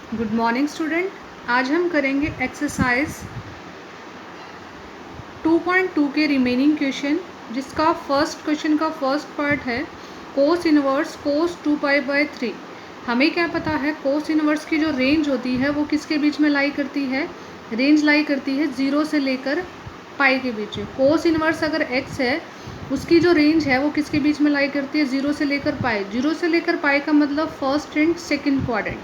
Good morning student. आज हम करेंगे एक्सरसाइज 2.2 के रिमेनिंग क्वेश्चन, जिसका फर्स्ट क्वेश्चन का फर्स्ट पार्ट है कोस इनवर्स कोस 2π/3। हमें क्या पता है, कोस इनवर्स की जो रेंज होती है वो किसके बीच में लाई करती है, रेंज लाई करती है 0 से लेकर पाई के बीच में। कोस इनवर्स अगर x है, उसकी जो रेंज है वो किसके बीच में लाई करती है, 0 से लेकर पाई। 0 से लेकर पाई का मतलब first and second quadrant,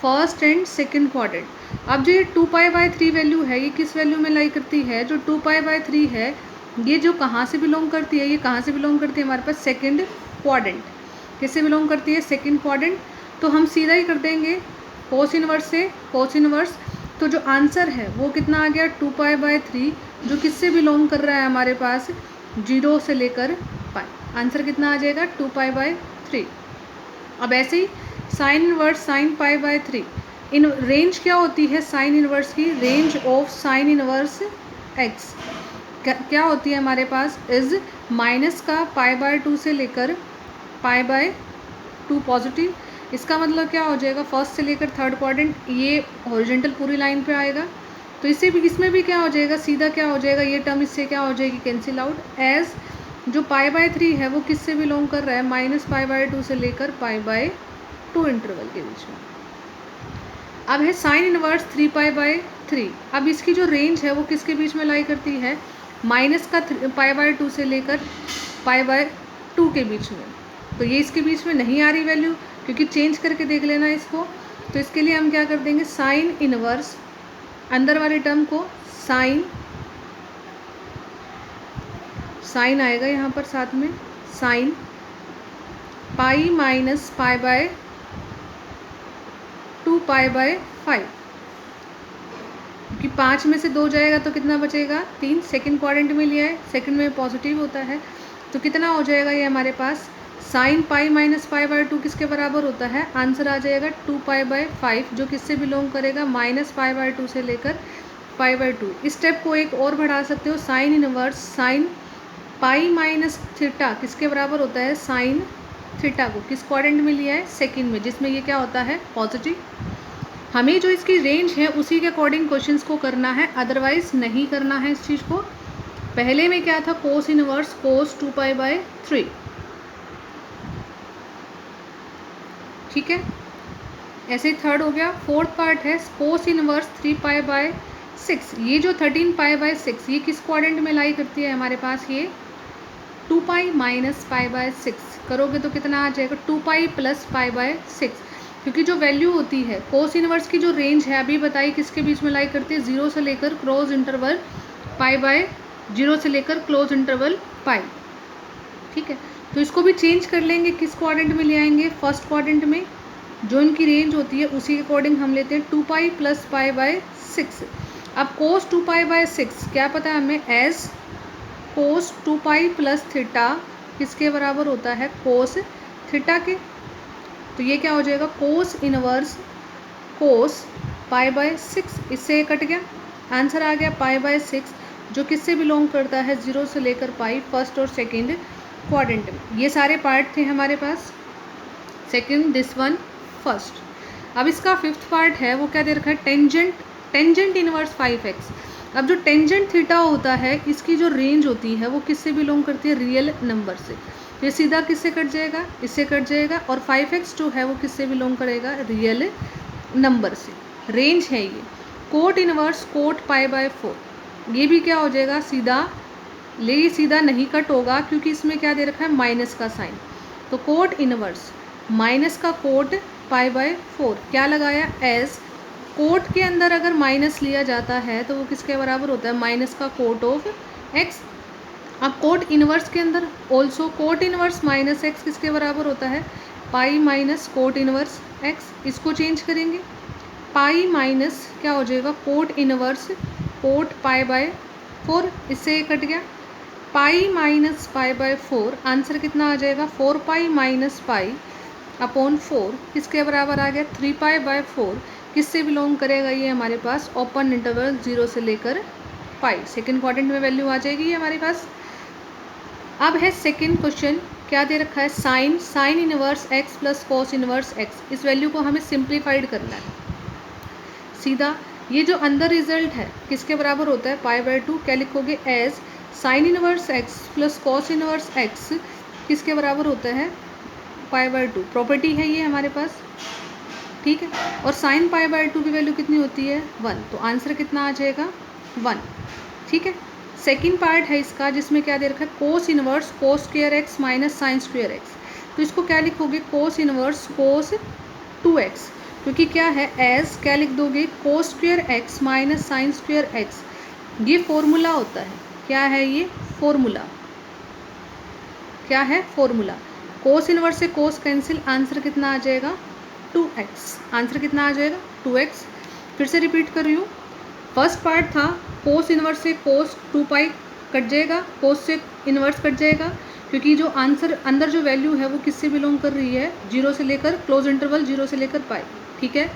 first and second quadrant. अब जो ये 2π/3 वैल्यू है, ये किस वैल्यू में लाई करती है, जो 2π/3 है ये जो कहाँ से बिलोंग करती है, ये कहाँ से बिलोंग करती है हमारे पास, सेकेंड क्वाड्रेंट। किससे बिलोंग करती है, सेकेंड क्वाड्रेंट। तो हम सीधा ही कर देंगे कोस इनवर्स से कोस इनवर्स। तो जो आंसर है वो कितना आ गया, 2π/3, जो किससे बिलोंग कर रहा है हमारे पास, 0 से लेकर पाई। आंसर कितना आ जाएगा, 2π/3। अब ऐसे ही साइन इनवर्स साइन π/3, इन रेंज क्या होती है साइन इनवर्स की, range of sine inverse x क्या होती है हमारे पास, इज माइनस का π/2 से लेकर π/2 पॉजिटिव। इसका मतलब क्या हो जाएगा, फर्स्ट से लेकर थर्ड क्वाड्रेंट, ये हॉरिजॉन्टल पूरी लाइन पे आएगा। तो इससे भी, इसमें भी क्या हो जाएगा, सीधा क्या हो जाएगा, ये टर्म इससे क्या हो जाएगी, कैंसिल आउट। एज जो π/3 है वो किससे बिलोंग कर रहा है, माइनस π/2 से लेकर π/2 इंटरवल के बीच में। अब है साइन इनवर्स 3π/3। अब इसकी जो रेंज है वो किसके बीच में लाई करती है, माइनस का π/2 से लेकर π/2 के बीच में। तो ये इसके बीच में नहीं आ रही वैल्यू, क्योंकि चेंज करके देख लेना इसको। तो इसके लिए हम क्या कर देंगे, साइन इनवर्स, अंदर वाले टर्म को साइन आएगा यहाँ पर साथ में, साइन पाई माइनस π/2 π/5, क्योंकि 5 में से 2 जाएगा तो कितना बचेगा, 3। सेकंड क्वाड्रेंट में लिया है, सेकंड में पॉजिटिव होता है, तो कितना हो जाएगा ये हमारे पास, साइन पाई माइनस π/2 किसके बराबर होता है, आंसर आ जाएगा 2π/5, जो किससे बिलोंग करेगा, माइनस π/2 से लेकर π/2। इस स्टेप को एक और बढ़ा सकते हो, sign inverse sine pi minus theta किसके बराबर होता है, साइन थीटा को किस क्वाड्रेंट में लिया है, सेकंड में, जिसमें ये क्या होता है, पॉजिटिव। हमें जो इसकी रेंज है उसी के अकॉर्डिंग क्वेश्चंस को करना है, अदरवाइज नहीं करना है इस चीज़ को। पहले में क्या था, कोस इनवर्स कोस 2π/3, ठीक है। ऐसे ही थर्ड हो गया। फोर्थ पार्ट है कोस इनवर्स 3π/6। ये जो 13π/6 ये किस क्वाड्रेंट में लाई करती है हमारे पास, ये 2π माइनस π/6 करोगे तो कितना आ जाएगा, 2π प्लस π/6, क्योंकि जो वैल्यू होती है कोस इनवर्स की, जो रेंज है अभी बताई किसके बीच में लाई करती है, 0 से लेकर क्लोज इंटरवल π/0 से लेकर क्लोज इंटरवल पाई, ठीक है। तो इसको भी चेंज कर लेंगे, किस क्वाड्रेंट में ले आएंगे, फर्स्ट क्वाड्रेंट में, जो इनकी रेंज होती है उसी के अकॉर्डिंग हम लेते हैं 2π प्लस π/6। अब कोस 2π/6 क्या पता है हमें, एज कोस 2π प्लस थीटा किसके बराबर होता है, कोस थीटा के। तो ये क्या हो जाएगा, कोस इनवर्स कोस π/6, इससे ये कट गया, आंसर आ गया π/6, जो किससे बिलोंग करता है, 0 से लेकर पाई, फर्स्ट और सेकेंड क्वाड्रेंट में। ये सारे पार्ट थे हमारे पास, सेकेंड दिस वन फर्स्ट। अब इसका फिफ्थ पार्ट है, वो क्या दे रखा है, टेंजेंट इनवर्स 5x। अब जो टेंजेंट थीटा होता है, इसकी जो रेंज होती है वो किससे बिलोंग करती है, रियल नंबर से। तो ये सीधा किससे कट जाएगा, इससे कट जाएगा, और 5x जो है वो किससे बिलोंग करेगा, रियल नंबर से। रेंज है ये कोट इनवर्स कोट π/4। ये भी क्या हो जाएगा, सीधा ले, सीधा नहीं कट होगा, क्योंकि इसमें क्या दे रखा है, माइनस का साइन। तो कोट इनवर्स माइनस का कोट π/4 क्या लगाया, एज कोट के अंदर अगर माइनस लिया जाता है तो वो किसके बराबर होता है, माइनस का कोट ऑफ x। अब कोट इनवर्स के अंदर also cot inverse minus x किसके बराबर होता है, pi minus cot inverse x। इसको चेंज करेंगे, पाई माइनस क्या हो जाएगा, कोट इनवर्स कोट π/4, इससे ये कट गया, पाई माइनस π/4, आंसर कितना आ जाएगा, 4π माइनस पाई अपॉन 4 किसके बराबर आ गया, 3π/4। किससे बिलोंग करेगा ये हमारे पास, ओपन इंटरवल 0 से लेकर पाई, सेकेंड क्वाड्रेंट में वैल्यू आ जाएगी ये हमारे पास। अब है सेकेंड क्वेश्चन, क्या दे रखा है, sine inverse x plus cos inverse x. इस वैल्यू को हमें सिंप्लीफाइड करना है सीधा। ये जो अंदर रिजल्ट है किसके बराबर होता है, π/2। क्या लिखोगे, as sine inverse x plus cos inverse x किसके बराबर होता है, π/2। प्रॉपर्टी है ये हमारे पास, ठीक है। और साइन π/2 की वैल्यू कितनी होती है, 1। तो आंसर कितना आ जाएगा, 1, ठीक है। सेकेंड पार्ट है इसका जिसमें क्या दे रखा है, कोस इनवर्स कोस square x minus sine square x. तो इसको क्या लिखोगे, कोस इनवर्स कोस 2x, क्योंकि क्या है, एज क्या लिख दोगे, कोस square x minus sine square x. ये फॉर्मूला होता है, क्या है ये फॉर्मूला, क्या है फॉर्मूला। कोस इनवर्स से कोस कैंसिल, आंसर कितना आ जाएगा, 2x। आंसर कितना आ जाएगा, 2x। फिर से रिपीट कर रही हूँ, फर्स्ट पार्ट था कोस इनवर्स से कोस 2π कट जाएगा, कोस से इनवर्स कट जाएगा, क्योंकि जो आंसर अंदर जो वैल्यू है वो किससे बिलोंग कर रही है, 0 से लेकर क्लोज इंटरवल 0 से लेकर π, ठीक है।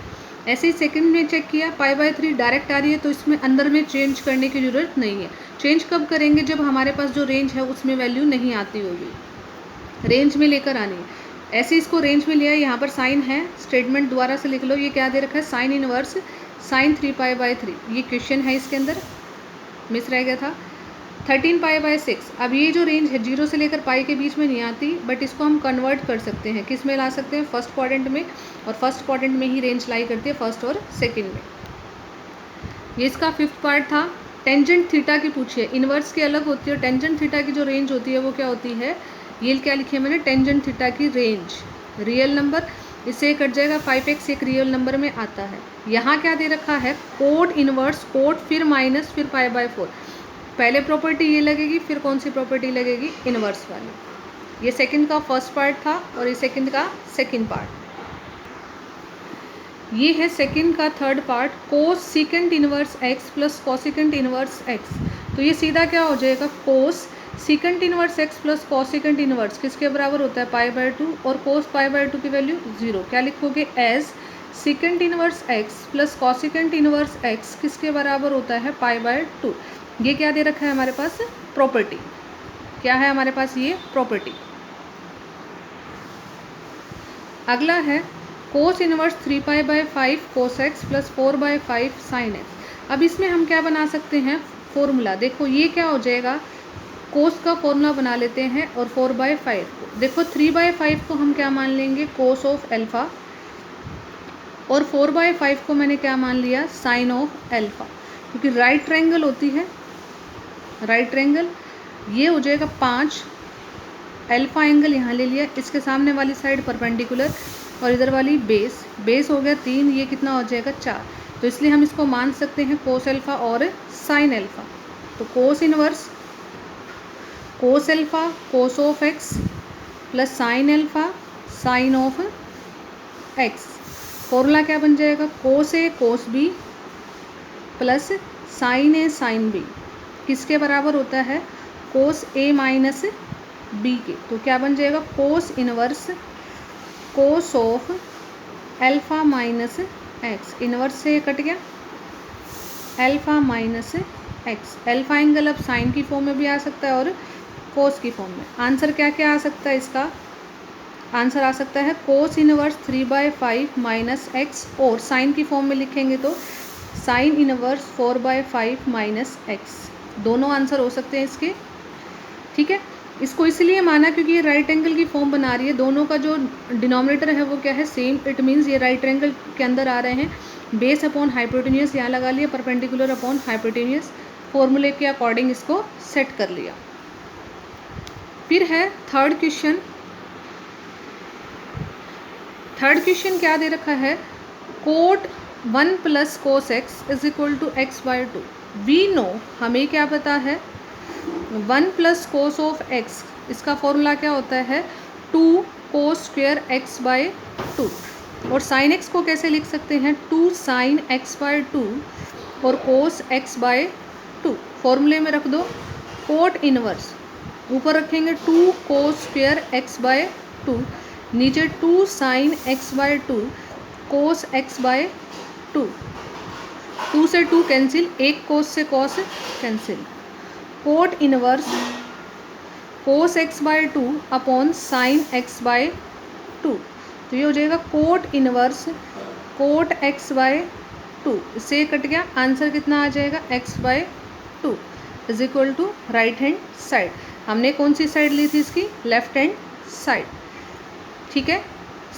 ऐसे ही सेकंड में चेक किया, π/3 डायरेक्ट आ रही है, तो इसमें अंदर में चेंज करने की ज़रूरत नहीं है। चेंज कब करेंगे, जब हमारे पास जो रेंज है उसमें वैल्यू नहीं आती होगी, रेंज में लेकर आनी है। ऐसे इसको रेंज में लिया, यहाँ पर साइन है, स्टेटमेंट दोबारा से लिख लो। ये क्या दे रखा है, साइन इनवर्स साइन 3π/3, ये क्वेश्चन है, इसके अंदर मिस रह गया था। 13π/6, अब ये जो रेंज है 0 से लेकर π के बीच में नहीं आती, बट इसको हम कन्वर्ट कर सकते हैं, किस में ला सकते हैं, फर्स्ट क्वाड्रेंट में, और फर्स्ट क्वाड्रेंट में ही रेंज लाई करती है, फर्स्ट और सेकेंड में। ये इसका फिफ्थ पार्ट था। टेंजेंट थीटा की पूछी है, इनवर्स की अलग होती है, टेंजेंट थीटा की जो रेंज होती है वो क्या होती है, ये क्या लिखी है मैंने, टेंजेंट थीटा की रेंज, रियल नंबर, इससे कट जाएगा 5x, एक रियल नंबर में आता है। यहाँ क्या दे रखा है, कोट इनवर्स कोट फिर माइनस फिर π/4। पहले प्रॉपर्टी ये लगेगी, फिर कौन सी प्रॉपर्टी लगेगी, इनवर्स वाली। ये सेकंड का फर्स्ट पार्ट था और ये सेकंड का सेकंड पार्ट। ये है सेकंड का third part, cosecant inverse x plus cosecant inverse x. तो ये सीधा क्या हो जाएगा, cosecant inverse x plus cosecant inverse किसके बराबर होता है, π/2, और कोस π/2 की वैल्यू 0। क्या लिखोगे, as secant inverse x plus cosecant inverse x किसके बराबर होता है, π/2। ये क्या दे रखा है हमारे पास, प्रॉपर्टी, क्या है हमारे पास, ये प्रॉपर्टी। अगला है cos inverse 3π/5 cos x plus 4/5 sine x. अब इसमें हम क्या बना सकते हैं, फॉर्मूला। देखो ये क्या हो जाएगा, कोस का फॉर्मूला बना लेते हैं, और 4/5 को देखो, 3/5 को हम क्या मान लेंगे, कोस ऑफ एल्फा, और 4/5 को मैंने क्या मान लिया, साइन ऑफ एल्फा, क्योंकि राइट ट्रायंगल होती है, राइट ट्रायंगल। ये हो जाएगा 5, एल्फा एंगल यहाँ ले लिया, इसके सामने वाली साइड परपेंडिकुलर, और इधर वाली बेस, बेस हो गया 3, ये कितना हो जाएगा 4। तो इसलिए हम इसको मान सकते हैं कोस एल्फा और साइन एल्फा। तो cos inverse cos alpha cos of x plus sine alpha sign of x. Formula क्या बन जाएगा, कोस ए कोस बी प्लस साइन ए साइन बी किसके बराबर होता है, कोस ए माइनस बी के। तो क्या बन जाएगा, cos inverse cos of alpha minus x, inverse से कट गया, alpha minus x. Alpha angle अब साइन की फॉर्म में भी आ सकता है और कोस की फॉर्म में। आंसर क्या क्या आ सकता है इसका, आंसर आ सकता है कोस इनवर्स 3/5 माइनस एक्स, और साइन की फॉर्म में लिखेंगे तो साइन इनवर्स 4/5 माइनस एक्स। दोनों आंसर हो सकते हैं इसके, ठीक है। इसको इसलिए माना क्योंकि ये राइट एंगल की फॉर्म बना रही है, दोनों का जो डिनोमिनेटर है वो क्या है, सेम। इट मीन्स ये राइट एंगल के अंदर आ रहे हैं। बेस अपॉन हाइपोटेन्यूस यहाँ लगा लिया, परपेंडिकुलर अपॉन हाइपोटेन्यूस, फॉर्मूले के अकॉर्डिंग इसको सेट कर लिया। फिर है थर्ड क्वेश्चन। थर्ड क्वेश्चन क्या दे रखा है, cot 1 plus cos x is equal to x/2। We know, हमें क्या पता है, 1 प्लस कोस ऑफ एक्स, इसका फॉर्मूला क्या होता है, 2 कोस स्क्वायर x/2। और साइन एक्स को कैसे लिख सकते हैं, 2 साइन x/2 और कोस x/2। फॉर्मूले में रख दो, कोट इनवर्स ऊपर रखेंगे 2 कोस स्क्वायर x/2, नीचे 2 साइन x/2 कोस x/2। 2 से 2 कैंसिल, एक कोस से cos cancel. Cot inverse cos x by two upon sine x by two. तो ये हो जाएगा cot inverse cot x by two, इससे कट गया, आंसर कितना आ जाएगा x by two is equal to right hand side. हमने कौन सी साइड ली थी इसकी, लेफ्ट हैंड साइड। ठीक है,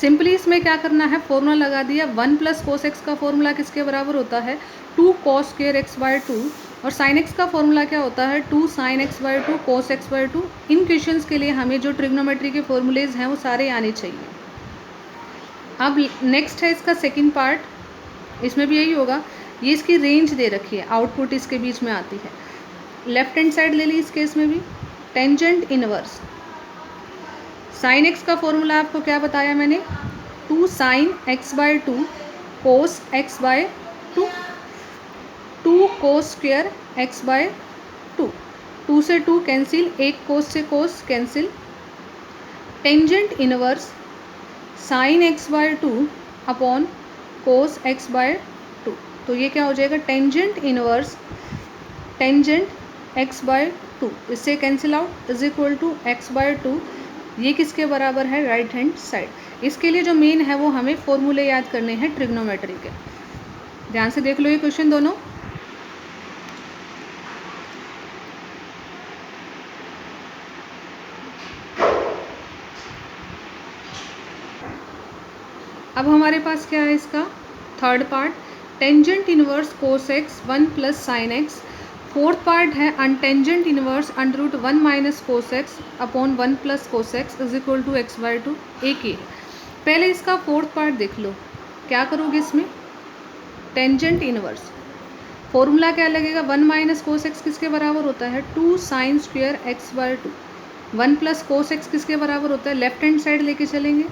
सिंपली इसमें क्या करना है, फॉर्मूला लगा दिया, 1 प्लस कोस एक्स का फॉर्मूला किसके बराबर होता है 2 cos square x by two, और साइन एक्स का फॉर्मूला क्या होता है 2 sine x by two cos x by to. In questions के लिए हमें जो ट्रिग्नोमेट्री के फॉर्मूलेज हैं वो सारे आने चाहिए। अब नेक्स्ट है इसका सेकंड पार्ट, इसमें भी यही होगा, ये इसकी रेंज दे रखी है, आउटपुट इसके बीच में आती है। लेफ्ट हैंड साइड ले ली इस केस में भी, टेंजेंट इनवर्स साइन एक्स का फॉर्मूला आपको क्या बताया मैंने 2 sine x by two cos x by two, 2 cos square x by two, 2 से 2 कैंसिल, एक कोस से cos cancel, tangent inverse sine x by two upon cos x by two. तो ये क्या हो जाएगा tangent inverse tangent x by two, इससे cancel out is equal to x by two. ये किसके बराबर है, राइट हैंड साइड। इसके लिए जो मेन है वो हमें फॉर्मूले याद करने हैं ट्रिग्नोमेट्री के। ध्यान से देख लो ये क्वेश्चन दोनों। अब हमारे पास क्या है इसका third part, tangent inverse cos x 1 plus sine x. Fourth part है अनटेंजेंट inverse under root 1 minus cos x upon 1 plus cos x is equal to x by two. एक ही पहले इसका फोर्थ पार्ट देख लो, क्या करोगे इसमें टेंजेंट इनवर्स फॉर्मूला क्या लगेगा 1 माइनस कोस एक्स किसके बराबर होता है 2 sine square x by to, 1 plus cos x किसके बराबर होता है, लेफ्ट हैंड साइड लेके चलेंगे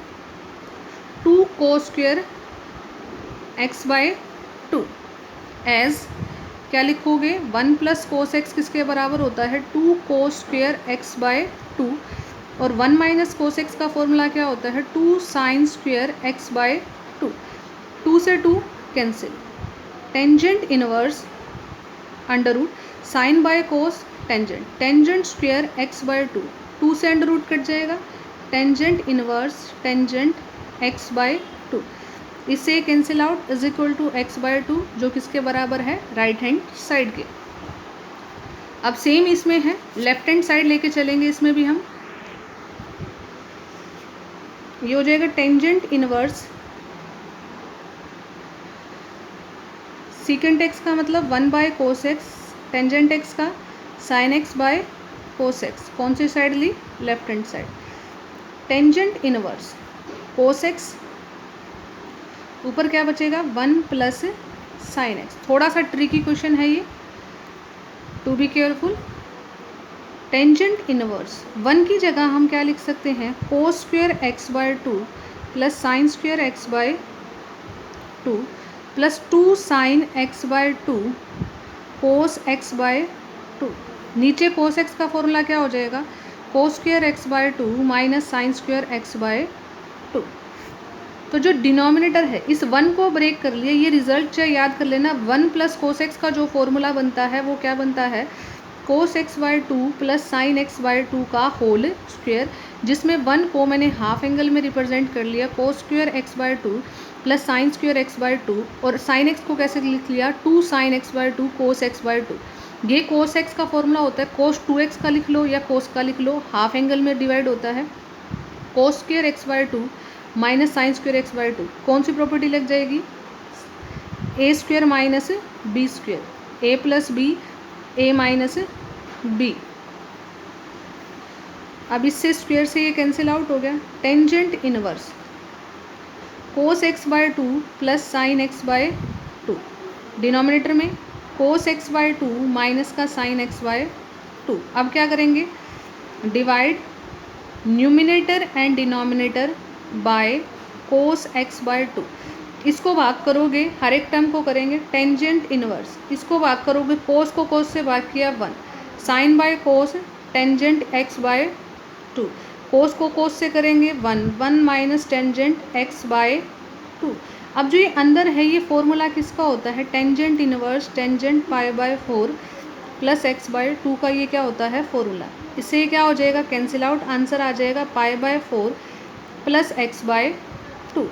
2 cos square x by two, as क्या लिखोगे 1 प्लस कोस एक्स किसके बराबर होता है 2 cos square x by two, और 1 माइनस कोस एक्स का फॉर्मूला क्या होता है 2 sine square x by two, 2 से 2 cancel, tangent inverse under root sine by cos tangent square x by two, 2 से अंडर रूट कट जाएगा, tangent inverse tangent x by two, इससे cancel out is equal to x by two, जो किसके बराबर है right hand side के। अब same इसमें है, लेफ्ट हैंड साइड लेके चलेंगे इसमें भी हम, ये हो जाएगा टेंजेंट इनवर्स सीकेंट एक्स का मतलब 1 by cos x, tangent x का sine x by cos x, कौन सी साइड ली left hand side, tangent inverse cos x, ऊपर क्या बचेगा 1 प्लस साइन एक्स। थोड़ा सा ट्रिकी क्वेश्चन है ये, to be careful. Tangent inverse 1 की जगह हम क्या लिख सकते हैं cos square x by two plus sine square x by two plus 2 sine x by two cos x by two. नीचे कोस एक्स का फॉर्मूला क्या हो जाएगा cos square x by two minus sine square x by two. तो जो denominator है इस 1 को ब्रेक कर लिया, ये रिजल्ट चाहे याद कर लेना, 1 प्लस कोस एक्स का जो फॉर्मूला बनता है वो क्या बनता है कोस x by two plus sine x by to का होल स्क्वायर, जिसमें 1 को मैंने हाफ एंगल में रिप्रेजेंट कर लिया कोस square x by two plus sine square x by two, और साइन एक्स को कैसे लिख लिया 2 sine x by two cos x by two. ये कोस एक्स का फॉर्मूला होता है, कोस 2x का लिख लो या कोस का लिख लो, हाफ एंगल में डिवाइड होता है, cos square x by two minus sine square x by two, कौन सी प्रॉपर्टी लग जाएगी A square minus B square, A plus B A minus B. अब इससे स्क्वायर से ये कैंसिल आउट हो गया, tangent inverse cos x by two plus sine x by two, denominator में cos x by two minus का sine x by two. अब क्या करेंगे divide numerator and denominator by cos x by to, इसको भाग करोगे हर एक टर्म को करेंगे टेंजेंट इनवर्स, इसको भाग करोगे कोस को कोस से भाग किया 1, sine by cos tangent x by two, cos को कोस से करेंगे 1 minus tangent x by two. अब जो ये अंदर है ये फॉर्मूला किसका होता है tangent inverse tangent pi by 4 plus x by to का ये क्या होता है फॉर्मूला। इससे ये क्या हो जाएगा, कैंसिल आउट, आंसर आ जाएगा pi by 4 plus x by 2।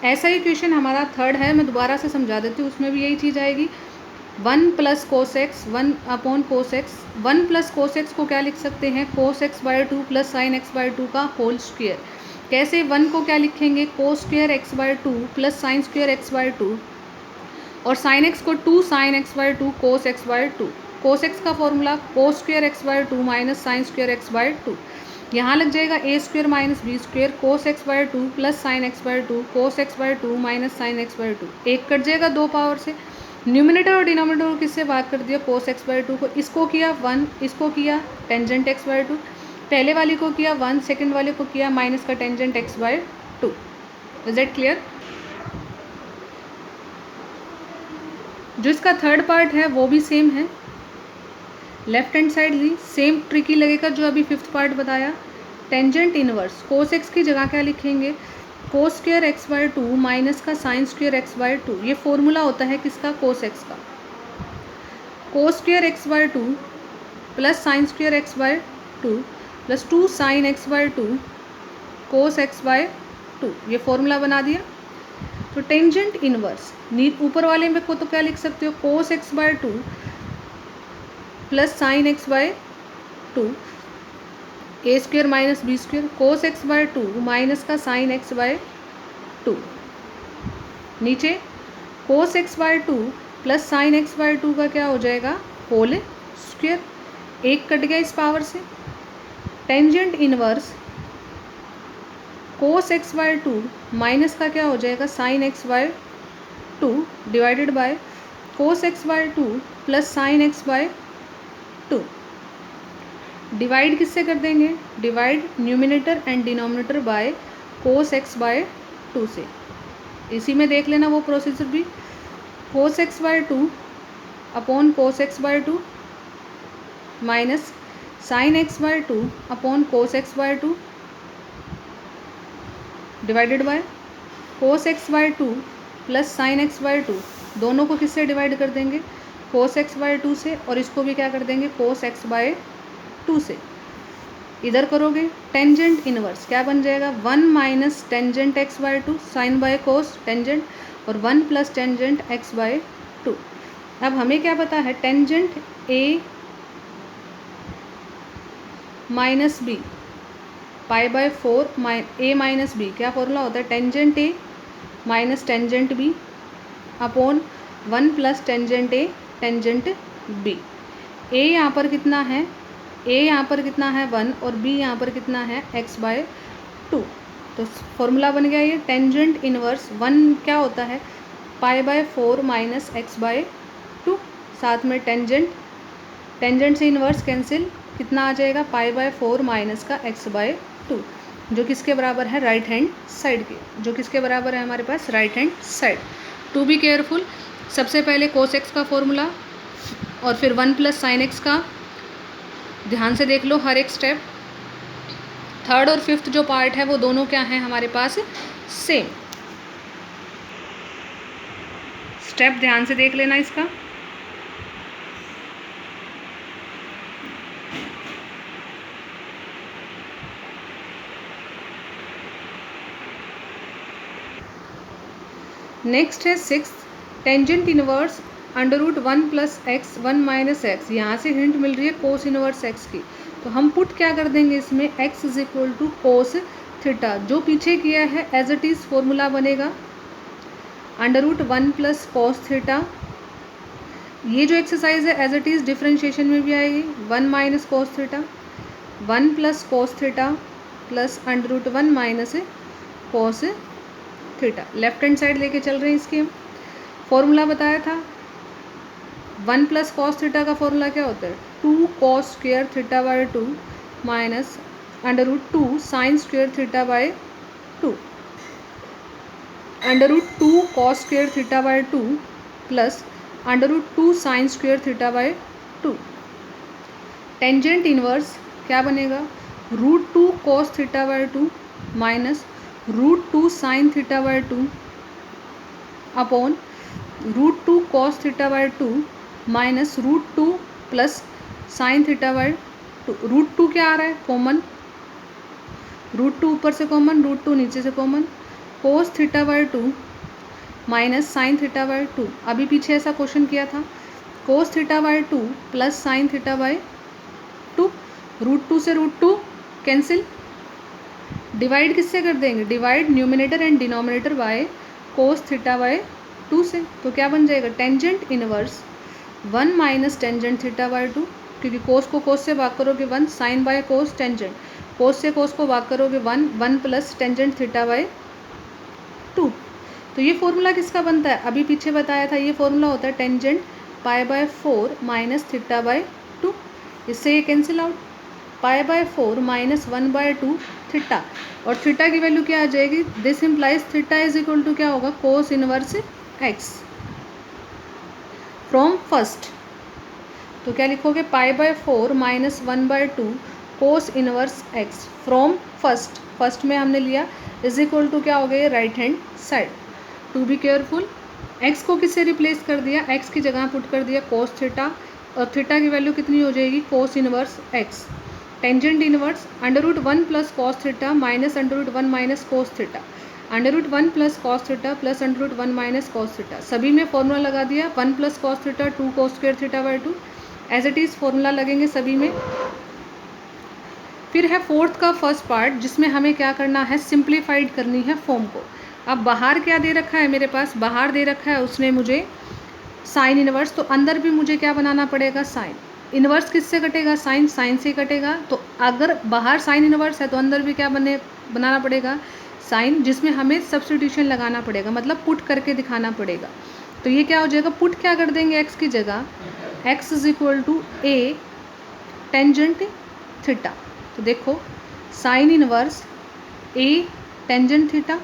ऐसा ही क्वेश्चन हमारा थर्ड है, मैं दोबारा से समझा देती हूँ, उसमें भी यही चीज़ आएगी। 1 plus cos x 1 upon cos x, 1 plus cos x को क्या लिख सकते हैं, cos x by 2 plus sine x by 2 का होल स्क्वायर। कैसे, 1 को क्या लिखेंगे, cos square x by 2 plus sine square x by 2, और साइन एक्स को 2 sine x by 2 cos x by 2। Cos x का formula cos square x by 2 minus sine square x by 2। यहाँ लग जाएगा A square minus B square cos x by 2 plus sine x by 2 cos x by 2 minus sine x by 2। एक cut जाएगा 2 power से, numerator और denominator को किससे भाग कर दिया, कोस एक्स बाय 2 को, इसको किया 1, इसको किया टेंजेंट एक्स बाय 2, पहले वाली को किया 1, सेकंड वाले को किया माइनस का tangent x by 2। Is it clear. जो इसका थर्ड पार्ट है वो भी सेम है, लेफ्ट हैंड साइड भी सेम ट्रिकी लगेगा जो अभी फिफ्थ पार्ट बताया। टेंजेंट इनवर्स, कोस एक्स की जगह क्या लिखेंगे, cos square x by 2 minus का साइन स्क्वायर एक्स बाय 2। ये फॉर्मूला होता है किसका, कोस एक्स का। Cos square x by 2 plus sine square x by 2 plus 2 sine x by 2 cos x by 2, ये फॉर्मूला बना दिया। तो टेंजेंट इनवर्स ऊपर वाले में को तो क्या लिख सकते हो, cos x by 2 plus sine x by 2 A square minus B square cos x by 2 minus का साइन एक्स बाय 2। नीचे cos x by 2 plus sine x by 2 का क्या हो जाएगा, होल स्क्वायर, एक कट गया इस पावर से। Tangent inverse cos x by 2 minus का क्या हो जाएगा, sine x by 2 divided by cos x by 2 plus sine x by 2। Divide किससे कर देंगे, divide numerator and denominator by cos x by 2 से। इसी में देख लेना वो प्रोसीजर भी, cos x by 2 upon cos x by 2 minus sine x by 2 upon cos x by 2 divided by cos x by 2 plus sine x by 2। दोनों को किससे डिवाइड कर देंगे, कोस एक्स बाय 2 से, और इसको भी क्या कर देंगे, कोस एक्स बाय 2 से। इधर करोगे टेंजेंट इनवर्स क्या बन जाएगा, 1 minus tangent x by 2 sine by cos tangent, और 1 प्लस टेंजेंट एक्स बाय 2। अब हमें क्या पता है, tangent A minus B pi by 4 A minus B, क्या फॉर्मूला होता है, tangent A minus tangent B upon 1 plus tangent A tangent B. A यहाँ पर कितना है, ए यहाँ पर कितना है 1, और बी यहाँ पर कितना है x बाय 2। तो फॉर्मूला बन गया ये टेंजेंट इनवर्स 1 क्या होता है, pi by 4 minus x by 2, साथ में टेंजेंट से इनवर्स कैंसिल, कितना आ जाएगा, पाई बाय 4 माइनस का x बाय 2, जो किसके बराबर है, राइट हैंड साइड के, जो किसके बराबर है हमारे पास, right hand side. To be careful, सबसे पहले कोस एक्स का फॉर्मूला और फिर 1 प्लस साइन एक्स का, ध्यान से देख लो हर एक स्टेप। थर्ड और फिफ्थ जो पार्ट है वो दोनों क्या हैं हमारे पास, सेम। स्टेप ध्यान से देख लेना इसका। नेक्स्ट है sixth, tangent inverse under root 1 plus x 1 minus x. यहाँ से हिंट मिल रही है कोस इनवर्स एक्स की, तो हम पुट क्या कर देंगे इसमें, x is equal to cos theta, जो पीछे किया है एज इट इज़ फॉर्मूला बनेगा under root 1 plus cos theta. ये जो एक्सरसाइज है एज इट इज़ डिफ्रेंशिएशन में भी आएगी, 1 minus cos theta 1 plus cos theta plus under root 1 minus cos theta. Left hand side लेके चल रहे हैं इसकी हम। फॉर्मूला बताया था 1 प्लस कॉस थीटा का फॉर्मूला क्या होता है, 2 cos square theta by 2 minus under root 2 sine square theta by 2, under root 2 cos square theta by 2 plus under root 2 sine square theta by 2। Tangent inverse क्या बनेगा, root 2 cos theta by 2 minus root 2 sine theta by 2 upon root 2 cos theta by 2 minus root 2 plus sine theta by two. Root two क्या आ रहा है? Common, root two ऊपर से common, root two नीचे से common, cos theta by two minus sine theta by two. अभी पीछे ऐसा क्वेश्चन किया था, cos theta by two plus sine theta by two. Root two से रूट टू कैंसिल, डिवाइड किससे कर देंगे? Divide numerator and denominator by cos theta by two से। तो क्या बन जाएगा? Tangent inverse 1 minus tangent theta by two, क्योंकि कोस को कोस से भाग करोगे 1, साइन बाय कोस टेंजेंट, कोस से कोस को भाग करोगे 1, 1 plus tangent theta by two. तो ये फॉर्मूला किसका बनता है? अभी पीछे बताया था, ये फॉर्मूला होता है tangent pi by 4 minus theta by two. इससे ये cancel out, pi by 4 minus 1 by 2 theta, और थीटा की वैल्यू क्या आ जाएगी? This implies theta is equal to क्या होगा? Cos inverse x from first. तो क्या लिखोगे? Pi by 4 minus 1 by 2 cos inverse x from first, first में हमने लिया, इज इक्वल टू क्या हो गया? Right hand side. To be careful, x को किससे रिप्लेस कर दिया? एक्स की जगह पुट कर दिया कोस थीटा, और थीटा की वैल्यू कितनी हो जाएगी? Cos inverse x. Tangent inverse under root 1 plus cos theta minus under root 1 minus cos theta, under root 1 plus cos theta plus under root 1 minus cos theta. सभी में formula लगा दिया, 1 plus cos theta 2 cos square theta by 2, as it is formula लगेंगे सभी में। फिर है fourth का फर्स्ट पार्ट, जिसमें हमें क्या करना है? सिंप्लीफाइड करनी है फॉर्म को। अब बाहर क्या दे रखा है मेरे पास? बाहर दे रखा है उसने मुझे साइन इनवर्स, तो अंदर भी मुझे क्या बनाना पड़ेगा? Sine inverse. किससे कटेगा? साइन, साइन से कटेगा। तो अगर बाहर साइन इनवर्स है तो अंदर भी क्या बनाना पड़ेगा? साइन, जिसमें हमें सब्स्टिट्यूशन लगाना पड़ेगा, मतलब पुट करके दिखाना पड़ेगा। तो ये क्या हो जाएगा? पुट क्या कर देंगे एक्स की जगह? X is equal to A tangent theta. तो देखो sine inverse A tangent theta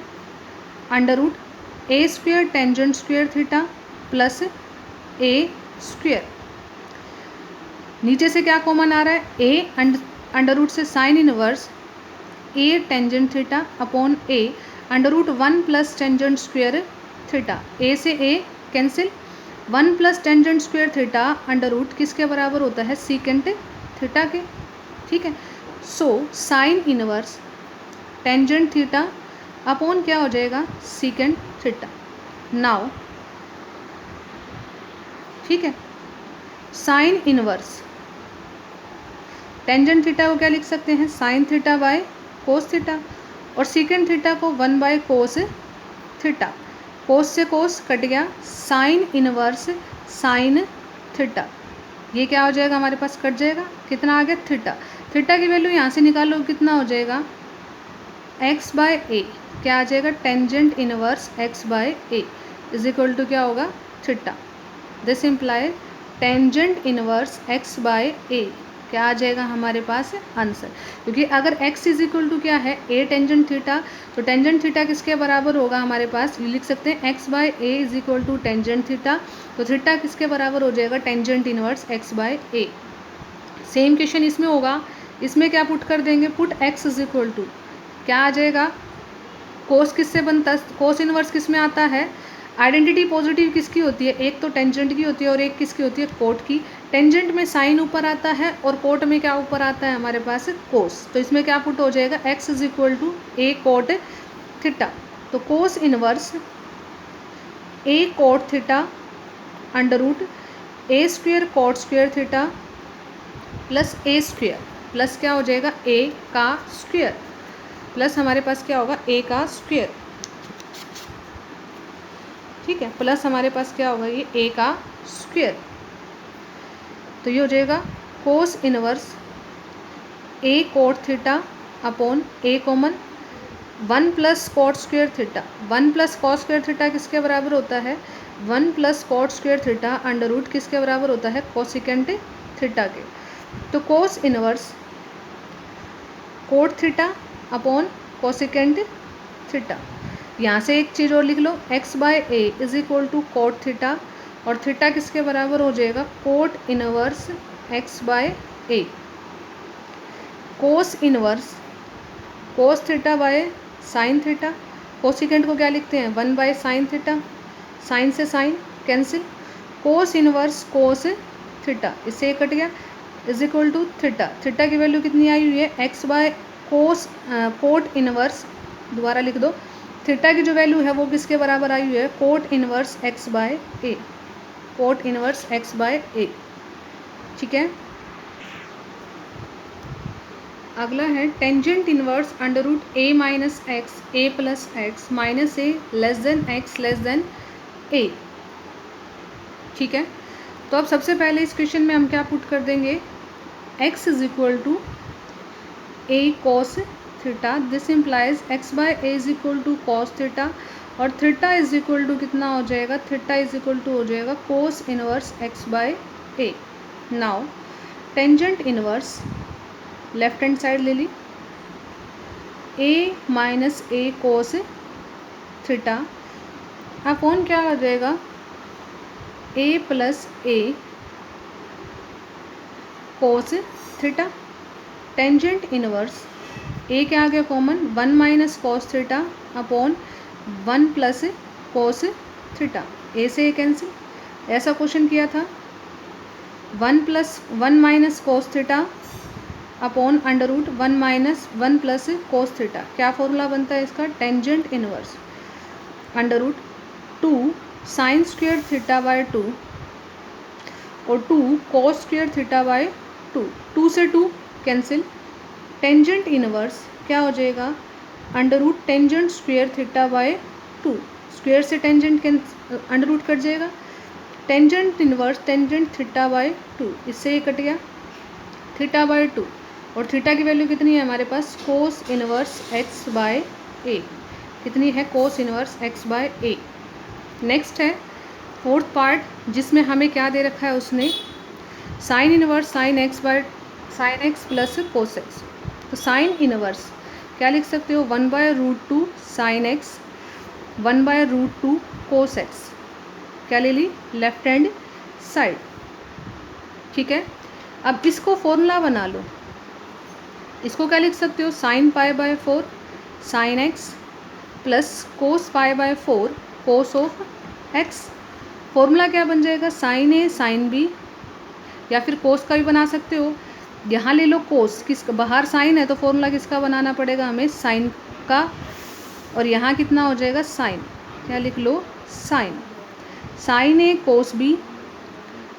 under root A square tangent square theta plus A square. नीचे से क्या कॉमन आ रहा है? ए अंडर रूट से sine inverse A tangent theta upon A under root 1 plus tangent square theta. ए से ए cancel, 1 plus tangent square theta under root किसके बराबर होता है? सीकेंट थीटा के। ठीक है, so sine inverse tangent theta upon क्या हो जाएगा? Secant theta. नाउ ठीक है, साइन इनवर्स टेंजेंट थीटा को क्या लिख सकते हैं? Sign theta bye cos theta, और सीकेंट थीटा को 1 बाय कोस थीटा। कोस से कोस कट गया, साइन इनवर्स साइन थीटा, ये क्या हो जाएगा हमारे पास? कट जाएगा। कितना आ गया? थीटा। थीटा की वैल्यू यहाँ से निकालो, कितना हो जाएगा? X by A. क्या आ जाएगा? Tangent inverse x by A is equal to क्या होगा? Theta. This imply tangent inverse x by A क्या आ जाएगा हमारे पास? आंसर। क्योंकि अगर x इज इक्वल टू क्या है? a टेंजेंट थीटा, तो टेंजेंट थीटा किसके बराबर होगा हमारे पास? ये लिख सकते हैं x by A is equal to tangent theta, तो थीटा किसके बराबर हो जाएगा? Tangent inverse x by a. Same question इसमें होगा, इसमें क्या पुट कर देंगे? Put x is equal to क्या आ जाएगा? कोस किससे बनता है? कोस इनवर्स किस में आता है? आइडेंटिटी पॉजिटिव किसकी होती है? एक तो टेंजेंट की होती है और एक किसकी होती है? कोट की। टेंजेंट में साइन ऊपर आता है और कोट में क्या ऊपर आता है हमारे पास? कोस। तो इसमें क्या पुट हो जाएगा? x is equal to A cot theta. तो cos inverse A cot theta under root A square cot square theta plus A square, plus क्या हो जाएगा? ए का स्क्वेयर, प्लस हमारे पास क्या होगा? ए का स्क्वेयर। ठीक है, प्लस हमारे पास क्या होगा? ये ए का स्क्वेयर। तो ये हो जाएगा cos inverse A cot theta upon A common 1 plus cot square theta. 1 plus cot square theta किसके बराबर होता है? 1 plus cot square theta under root किसके बराबर होता है? कोसिकेंट थीटा के। तो cos inverse cot theta upon cosecant theta. यहाँ से एक चीज़ और लिख लो, x by A is equal to cot theta, और थीटा किसके बराबर हो जाएगा? Cot inverse x by a. Cos inverse cos theta by sine theta, cosecant को क्या लिखते हैं? 1 बाय साइन थीटा, साइन से sine cancel, cos inverse cos theta, इससे ये कट गया, is equal to theta. Theta की वैल्यू कितनी आई हुई है, एक्स बाय कोट इनवर्स, दोबारा लिख दो, थीटा की जो वैल्यू है वो किसके बराबर आई हुई है, cot inverse x by A, cot inverse x by A. ठीक है, अगला है tangent inverse under root A minus x, A plus x minus A less than x less than A. ठीक है, तो अब सबसे पहले इस क्वेश्चन में हम क्या पुट कर देंगे, x is equal to a cos theta, this implies x by A is equal to cos theta, और थीटा इज इक्वल टू कितना हो जाएगा, थीटा इज इक्वल टू हो जाएगा cos inverse x by a. Now tangent inverse left hand side ले ली, a minus a cos theta upon क्या हो जाएगा, a plus a cos theta. Tangent inverse a क्या आ गया common, 1 minus cos theta upon 1 plus cos theta, ए से ए cancel. ऐसा क्वेश्चन किया था, 1 minus cos theta upon under root 1 plus cos theta. क्या फॉर्मूला बनता है इसका, tangent inverse under root 2 sine square theta by 2 और 2 कॉस स्क्वेयर थीटा बाय 2, 2 से 2 कैंसिल। टेंजेंट इनवर्स क्या हो जाएगा, under root tangent square theta by 2, square से टेंजेंट अंडर रूट कट जाएगा, tangent inverse tangent theta by 2, इससे ये cut गया थीटा बाय 2, और थीटा की वैल्यू कितनी है हमारे पास, कोस इनवर्स एक्स बाय ए, कितनी है, cos inverse x by A. Next है फोर्थ पार्ट, जिसमें हमें क्या दे रखा है उसने, sign inverse sine x plus cos x. तो साइन इनवर्स क्या लिख सकते हो, 1/√2 साइन एक्स 1/√2 कोस एक्स, क्या ले ली, लेफ्ट हैंड साइड। ठीक है, अब इसको फॉर्मूला बना लो, इसको क्या लिख सकते हो, sine pi by 4 sine x plus cos pi by 4 cos of x. Formula क्या बन जाएगा, साइन ए साइन बी, या फिर कोस का भी बना सकते हो। यहाँ ले लो कोस, किस बाहर साइन है तो फॉर्मूला किसका बनाना पड़ेगा हमें, साइन का, और यहाँ कितना हो जाएगा साइन, क्या लिख लो साइन, साइन ए कोस बी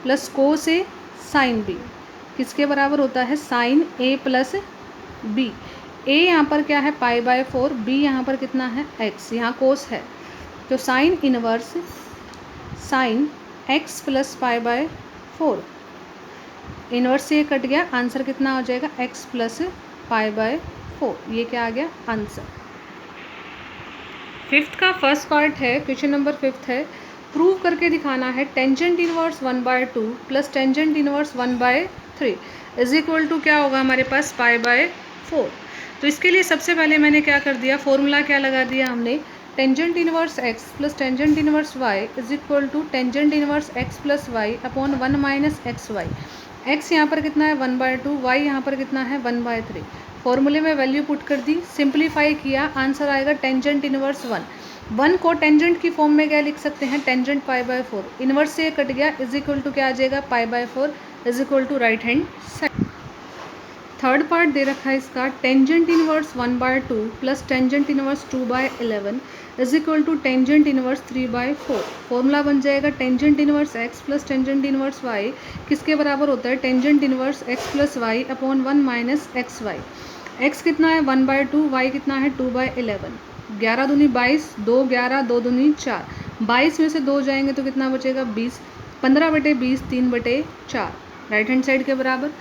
प्लस कोस ए साइन बी किसके बराबर होता है, sign A plus B. A यहाँ पर क्या है पाई बाय 4, बी यहाँ पर कितना है एक्स, यहाँ कोस है, तो sign inverse sine x plus pi by 4, inverse से ये कट गया, आंसर कितना हो जाएगा x प्लस पाई बाय 4, ये क्या आ गया आंसर। फिफ्थ का फर्स्ट पार्ट है, क्वेश्चन नंबर 5 है, प्रूव करके दिखाना है tangent inverse 1/2 plus tangent inverse 1/3 is equal to क्या होगा हमारे पास पाई बाय 4। तो इसके लिए सबसे पहले मैंने क्या कर दिया, फॉर्मूला क्या लगा दिया हमने, tangent inverse x plus tangent inverse y is equal to tangent inverse x plus y upon 1 minus x y. x यहाँ पर कितना है 1/2, y यहाँ पर कितना है 1/3। फॉर्मूले में वैल्यू पुट कर दी, सिंप्लीफाई किया, आंसर आएगा टेंजेंट इनवर्स 1 को टेंजेंट की फॉर्म में क्या लिख सकते हैं, टेंजेंट पाई बाय 4, इनवर्स से ये कट गया, इज इक्वल टू क्या आ जाएगा pi by 4 is equal to right hand side. Third part दे रखा है इसका, tangent inverse 1/2 plus tangent inverse 2/11 is equal to tangent inverse 3/4। Formula बन जाएगा tangent inverse x plus tangent inverse y किसके बराबर होता है, tangent inverse x plus y upon 1 minus x y. X कितना है 1/2, y कितना है 2/11, 11 दूनी 22, 2 11, 2 दूनी 4, 22 में से 2 जाएंगे तो कितना बचेगा 20, 15/20 3/4 राइट हैंड साइड के बराबर।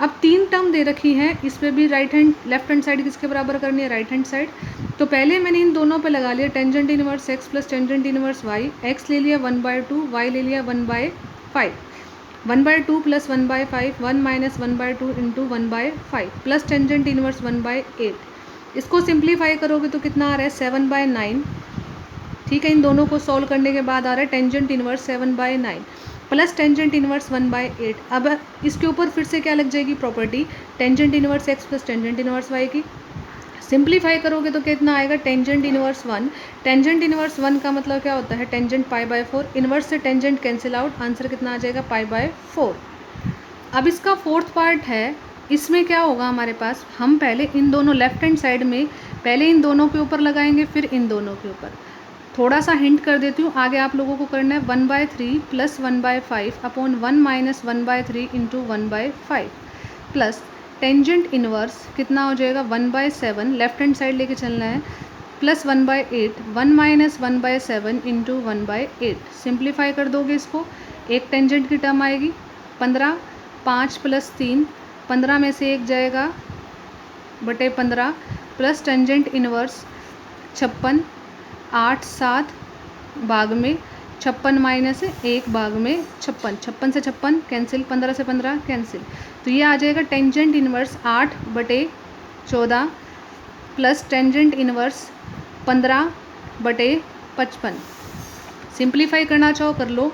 अब 3 टर्म दे रखी हैं, इसमें भी लेफ्ट हैंड साइड किसके बराबर करनी है, राइट हैंड साइड। तो पहले मैंने इन दोनों पे लगा लिया tangent inverse x plus tangent inverse y, x ले लिया 1/2, y ले लिया 1/5, 1/2 plus 1/5, 1 minus 1/2 into 1/5 plus tangent inverse 1/8। इसको सिंप्लीफाई करोगे तो कितना आ रहा है 7/9। ठीक है, इन दोनों को सॉल्व करने के बाद आ रहा है tangent inverse 7/9 plus tangent inverse 1/8। अब इसके ऊपर फिर से क्या लग जाएगी property, tangent inverse x plus tangent inverse y की। सिंप्लीफाई करोगे तो कितना आएगा टेंजेंट इनवर्स 1, टेंजेंट इनवर्स 1 का मतलब क्या होता है टेंजेंट पाई बाय 4, इनवर्स से टेंजेंट कैंसिल आउट, आंसर कितना आ जाएगा पाई बाय 4। अब इसका फोर्थ पार्ट है, इसमें क्या होगा हमारे पास, हम पहले इन दोनों लेफ्ट हैंड साइड में पहले इन दोनों के ऊपर लगाएंगे, फिर इन दोनों के ऊपर। थोड़ा सा हिंट कर देती हूँ, आगे आप लोगों को करना है 1/3 plus 1/5 upon 1 minus 1/3 into 1/5 plus tangent inverse कितना हो जाएगा 1/7, लेफ्ट हैंड साइड लेके चलना है, प्लस 1/8 1 माइनस 1/7 इंटू 1/8। सिंप्लीफाई कर दोगे इसको, एक टेंजेंट की टर्म आएगी 15, 5 प्लस 3 15 में से एक जाएगा बटे 15 प्लस टेंजेंट इनवर्स 56, 8 7 भाग में 56 माइनस 1 भाग में 56, 56 से 56 कैंसिल, 15 से 15 कैंसिल, तो ये आ जाएगा tangent inverse 8/14 plus tangent inverse 15/55। Simplify करना चाहो कर लो,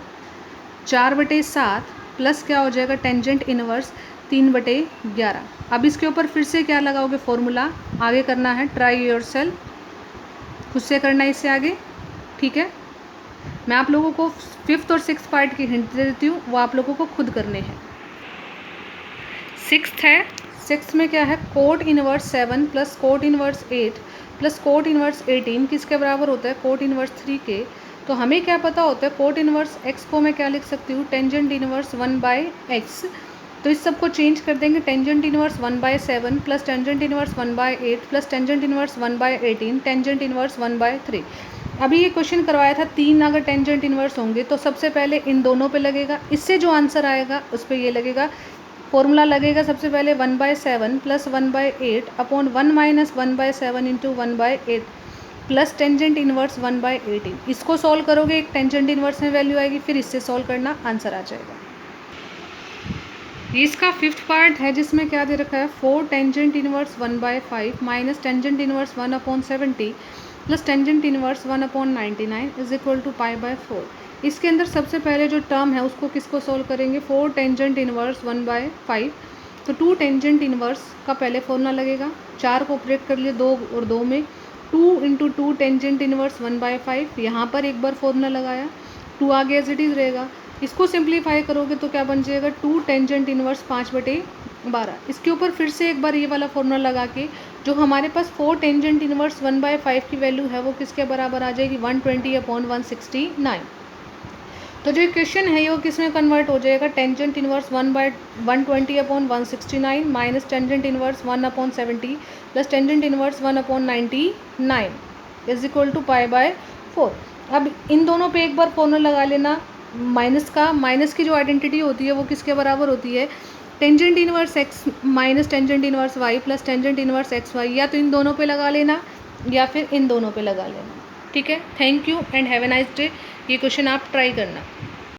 4/7 प्लस क्या हो जाएगा टेंजेंट इनवर्स 3/11। अब इसके ऊपर फिर से क्या लगाओगे फॉर्मूला, आगे करना है ट्राई योरसेल्फ, खुद से करना है इससे आगे, ठीक है। मैं आप लोगों को फिफ्थ और सिक्स्थ पार्ट की हिंट दे देती हूँ, वो आप लोगों को खुद करने हैं। सिक्स्थ है, सिक्स्थ में क्या है, cot inverse 7 plus cot inverse 8 plus cot inverse 18 किसके बराबर होता है, कोट इनवर्स 3 के। तो हमें क्या पता होता है, कोट इनवर्स x को मैं क्या लिख सकती हूँ, टेंजेंट इनवर्स 1/x। तो इस सब को चेंज कर देंगे, tangent inverse 1/7 plus tangent inverse 1/8 plus tangent inverse 1/18 tangent inverse 1/3। अभी ये क्वेश्चन करवाया था 3 अगर टेंजेंट इनवर्स होंगे तो सबसे पहले इन दोनों पे लगेगा, इससे जो आंसर आएगा उस पर ये लगेगा, फॉर्मूला लगेगा सबसे पहले 1/7 plus 1/8 upon 1 minus 1/7 into 1/8 plus tangent inverse 1/18। इसको सॉल्व करोगे, एक टेंजेंट इनवर्स में वैल्यू आएगी, फिर इससे सॉल्व करना, आंसर आ जाएगा। ये इसका फिफ्थ पार्ट है जिसमें क्या दे रखा है, 4 tangent inverse 1/5 minus tangent inverse 1/70 plus tangent inverse 1/99 is equal to π/4। इसके अंदर सबसे पहले जो टर्म है उसको किसको सॉल्व करेंगे, 4 टेंजेंट इनवर्स 1/5, तो 2 टेंजेंट इनवर्स का पहले फॉर्मूला लगेगा, 4 को ब्रेक कर लिए 2 और 2 में, 2 इंटू 2 टेंजेंट इनवर्स 1/5, यहाँ पर एक बार फॉर्मूला लगाया, 2 आगे एज इट इज़ रहेगा। इसको सिंप्लीफाई करोगे तो क्या बन जाएगा, 2 टेंजेंट इनवर्स 5/12। इसके ऊपर फिर से एक बार ये वाला फॉर्मूला लगा के जो हमारे पास 4 टेंजेंट इनवर्स 1/5 की वैल्यू है वो किसके बराबर आ जाएगी, 120/169। तो जो क्वेश्चन है वो किस में कन्वर्ट हो जाएगा, tangent inverse 1/120/169 minus tangent inverse 1/70 plus tangent inverse 1/99 is equal to π/4। अब इन दोनों पे एक बार फॉर्मूला लगा लेना, माइनस का, माइनस की जो आइडेंटिटी होती है वो किसके बराबर होती है, tangent inverse x minus tangent inverse y plus tangent inverse xy, या तो इन दोनों पे लगा लेना या फिर इन दोनों पे लगा लेना, ठीक है। Thank you and have a nice day. ये क्वेश्चन आप ट्राई करना।